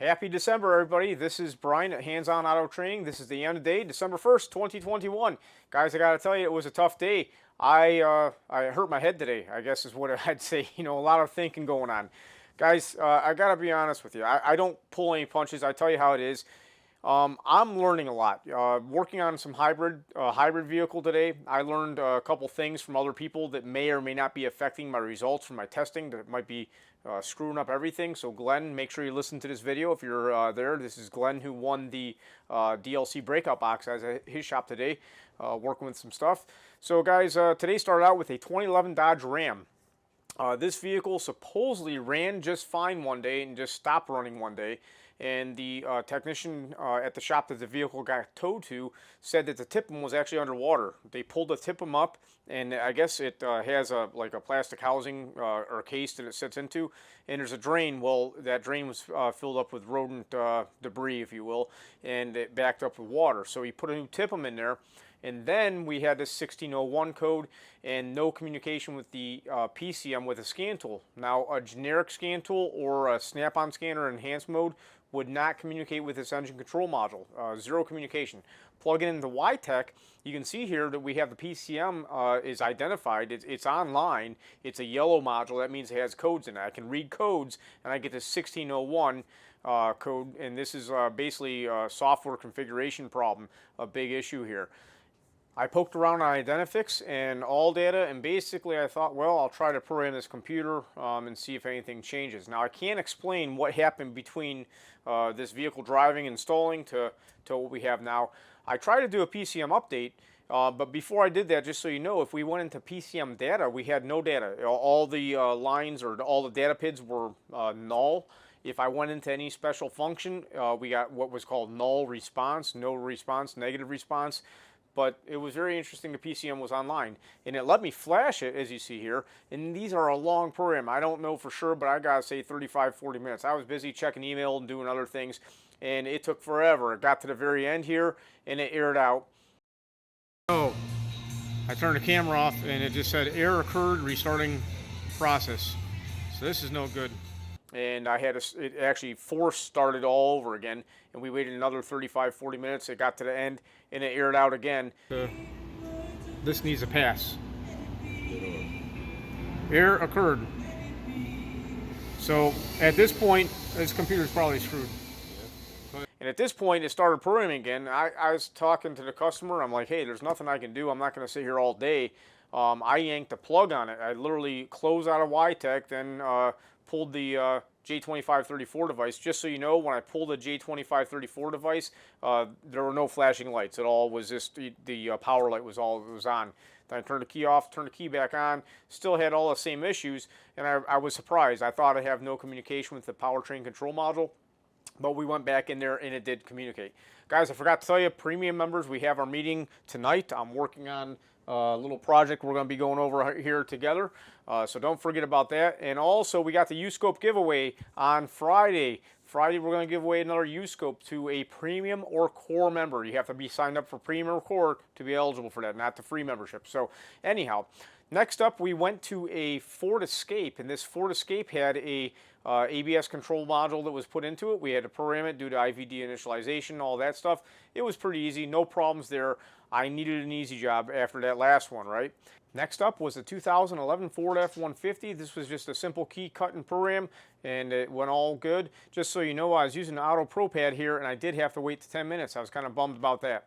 Happy December, everybody. This is Brian at Hands On Auto Training. This is the end of the day, December 1st, 2021. Guys, I got to tell you, it was a tough day. I hurt my head today, I guess is what I'd say. You know, a lot of thinking going on. Guys, I got to be honest with you. I don't pull any punches. I tell you how it is. I'm learning a lot. Working on some hybrid vehicle today. I learned a couple things from other people that may or may not be affecting my results from my testing. That might be screwing up everything. So Glenn, make sure you listen to this video if you're there. This is Glenn who won the DLC breakout box at his shop today, working with some stuff. So guys, today started out with a 2011 Dodge Ram. This vehicle supposedly ran just fine one day and just stopped running one day. And the technician at the shop that the vehicle got towed to said that the tip-em was actually underwater. They pulled the tip-em up, and I guess it has like a plastic housing or case that it sits into, and there's a drain. Well, that drain was filled up with rodent debris, if you will, and it backed up with water. So he put a new tip-em in there. And then we had this 1601 code and no communication with the PCM with a scan tool. Now, a generic scan tool or a snap-on scanner enhanced mode would not communicate with this engine control module. Zero communication. Plug it into YTech. You can see here that we have the PCM is identified. It's online. It's a yellow module. That means it has codes in it. I can read codes, and I get this 1601 code. And this is basically a software configuration problem, a big issue here. I poked around on Identifix and all data, and basically I thought, well, I'll try to program this computer and see if anything changes. Now, I can't explain what happened between this vehicle driving and installing to what we have now. I tried to do a PCM update, but before I did that, just so you know, if we went into PCM data, we had no data. All the lines or all the data PIDs were null. If I went into any special function, we got what was called null response, no response, negative response. But it was very interesting the PCM was online. And it let me flash it, as you see here. And these are a long program. I don't know for sure, but I gotta say 35, 40 minutes. I was busy checking email and doing other things, and it took forever. It got to the very end here, and it aired out. So, I turned the camera off, and it just said, error occurred, restarting process. So this is no good. And I had it actually force started all over again, and we waited another 35, 40 minutes. It got to the end, and it aired out again. This needs a pass. Error occurred. So at this point, this computer's probably screwed. And at this point, it started programming again. I was talking to the customer. I'm like, hey, there's nothing I can do. I'm not going to sit here all day. I yanked the plug on it. I literally closed out of YTech, then pulled the J2534 device. Just so you know, when I pulled the J2534 device, there were no flashing lights at all. It was just the power light was all that was on. Then I turned the key off, turned the key back on, still had all the same issues, and I was surprised. I thought I'd have no communication with the powertrain control module, but we went back in there and it did communicate. Guys, I forgot to tell you, premium members, we have our meeting tonight. I'm working on a little project we're going to be going over here together, so don't forget about that. And also, we got the U-Scope giveaway on Friday. Friday, we're going to give away another U-Scope to a premium or core member. You have to be signed up for premium or core to be eligible for that, not the free membership. So anyhow, next up, we went to a Ford Escape, and this Ford Escape had a ABS control module that was put into it. We had to program it due to IVD initialization, all that stuff. It was pretty easy, no problems there. I needed an easy job after that last one, right? Next up was the 2011 Ford F-150. This was just a simple key cut and program, and it went all good. Just so you know, I was using the Auto Pro Pad here, and I did have to wait 10 minutes. I was kind of bummed about that.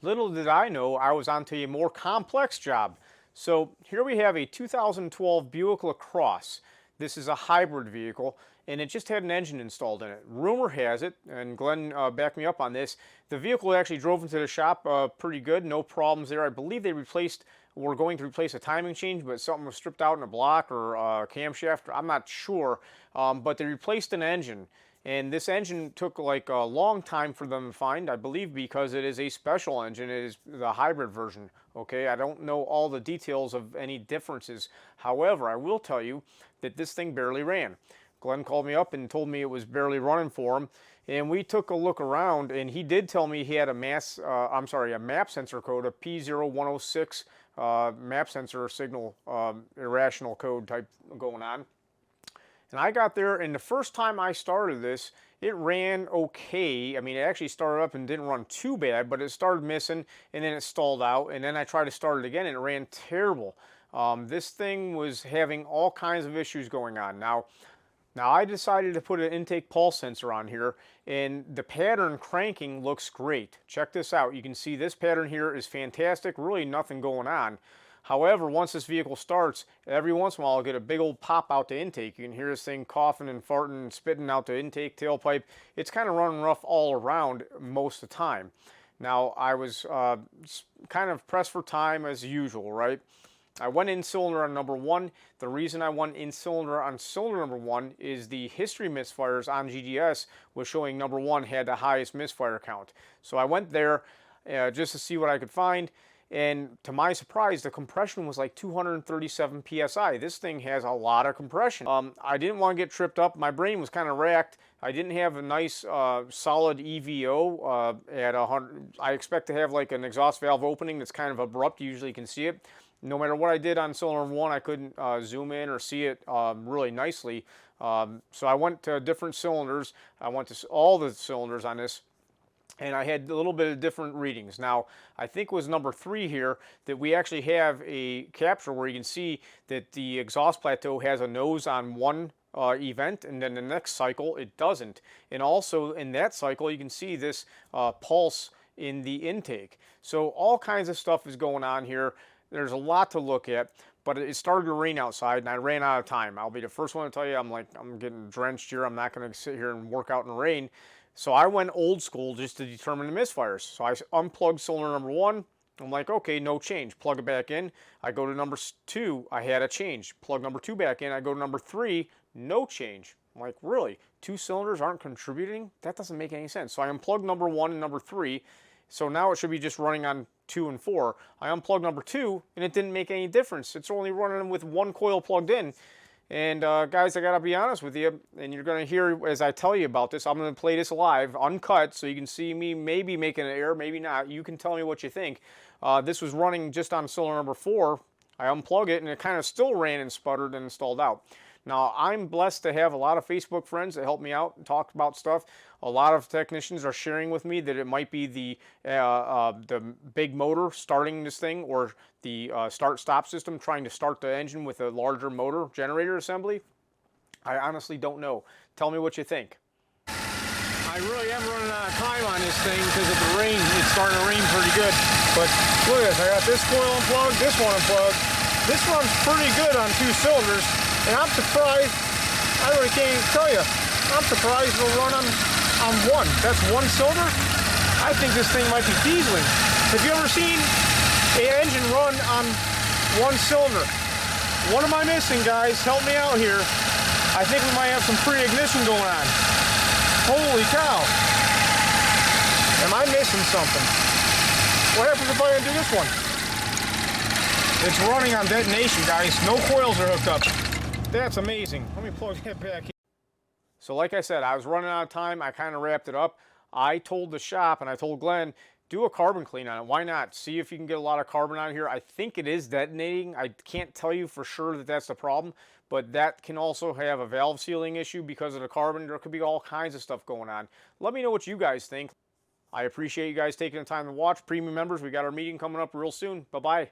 Little did I know, I was onto a more complex job. So here we have a 2012 Buick LaCrosse. This is a hybrid vehicle, and it just had an engine installed in it. Rumor has it, and Glenn backed me up on this, the vehicle actually drove into the shop pretty good, no problems there. I believe they were going to replace a timing change, but something was stripped out in a block or a camshaft. I'm not sure, but they replaced an engine. And this engine took like a long time for them to find, I believe, because it is a special engine. It is the hybrid version, okay? I don't know all the details of any differences. However, I will tell you that this thing barely ran. Glenn called me up and told me it was barely running for him. And we took a look around, and he did tell me he had a map sensor code, a P0106 map sensor signal irrational code type going on. And I got there, and the first time I started this, it ran okay. I mean, it actually started up and didn't run too bad, but it started missing, and then it stalled out, and then I tried to start it again, and it ran terrible. This thing was having all kinds of issues going on. Now I decided to put an intake pulse sensor on here, and the pattern cranking looks great. Check this out. You can see this pattern here is fantastic, really nothing going on. However, once this vehicle starts, every once in a while I'll get a big old pop out the intake. You can hear this thing coughing and farting and spitting out the intake tailpipe. It's kind of running rough all around most of the time. Now, I was kind of pressed for time as usual, right? I went in cylinder on number 1. The reason I went in cylinder on cylinder number 1 is the history misfires on GDS was showing number 1 had the highest misfire count. So I went there just to see what I could find. And to my surprise, the compression was like 237 PSI. This thing has a lot of compression. I didn't want to get tripped up. My brain was kind of racked. I didn't have a nice solid EVO at 100. I expect to have like an exhaust valve opening that's kind of abrupt. You usually can see it. No matter what I did on cylinder 1, I couldn't zoom in or see it really nicely. So I went to different cylinders. I went to all the cylinders on this, and I had a little bit of different readings. Now, I think it was number 3 here that we actually have a capture where you can see that the exhaust plateau has a nose on one event, and then the next cycle it doesn't. And also in that cycle you can see this pulse in the intake. So all kinds of stuff is going on here. There's a lot to look at, but it started to rain outside and I ran out of time. I'll be the first one to tell you, I'm getting drenched here. I'm not going to sit here and work out in the rain. So I went old school just to determine the misfires. So I unplugged cylinder number 1. I'm like, okay, no change. Plug it back in. I go to number 2. I had a change. Plug number 2 back in. I go to number 3. No change. I'm like, really? 2 cylinders aren't contributing? That doesn't make any sense. So I unplugged number 1 and number 3. So now it should be just running on 2 and 4. I unplugged number 2 and it didn't make any difference. It's only running with 1 coil plugged in. And guys, I gotta be honest with you, and you're gonna hear as I tell you about this. I'm gonna play this live, uncut, so you can see me maybe making an error, maybe not. You can tell me what you think. This was running just on cylinder number 4. I unplugged it and it kind of still ran and sputtered and stalled out. Now, I'm blessed to have a lot of Facebook friends that help me out and talk about stuff. A lot of technicians are sharing with me that it might be the big motor starting this thing, or the start-stop system trying to start the engine with a larger motor generator assembly. I honestly don't know. Tell me what you think. I really am running out of time on this thing because of the rain. It's starting to rain pretty good. But look at this. I got this coil unplugged, this one unplugged. This runs pretty good on 2 cylinders. And I'm surprised, I really can't even tell you, I'm surprised it'll run on 1. That's 1 cylinder? I think this thing might be dieseling. Have you ever seen an engine run on 1 cylinder? What am I missing, guys? Help me out here. I think we might have some pre-ignition going on. Holy cow. Am I missing something? What happens if I undo this one? It's running on detonation, guys. No coils are hooked up. That's amazing. Let me plug that back in. So like I said, I was running out of time. I kind of wrapped it up. I told the shop and I told Glenn, do a carbon clean on it. Why not? See if you can get a lot of carbon on here. I think it is detonating. I can't tell you for sure that that's the problem, but that can also have a valve sealing issue because of the carbon. There could be all kinds of stuff going on. Let me know what you guys think. I appreciate you guys taking the time to watch. Premium members, we got our meeting coming up real soon. Bye-bye.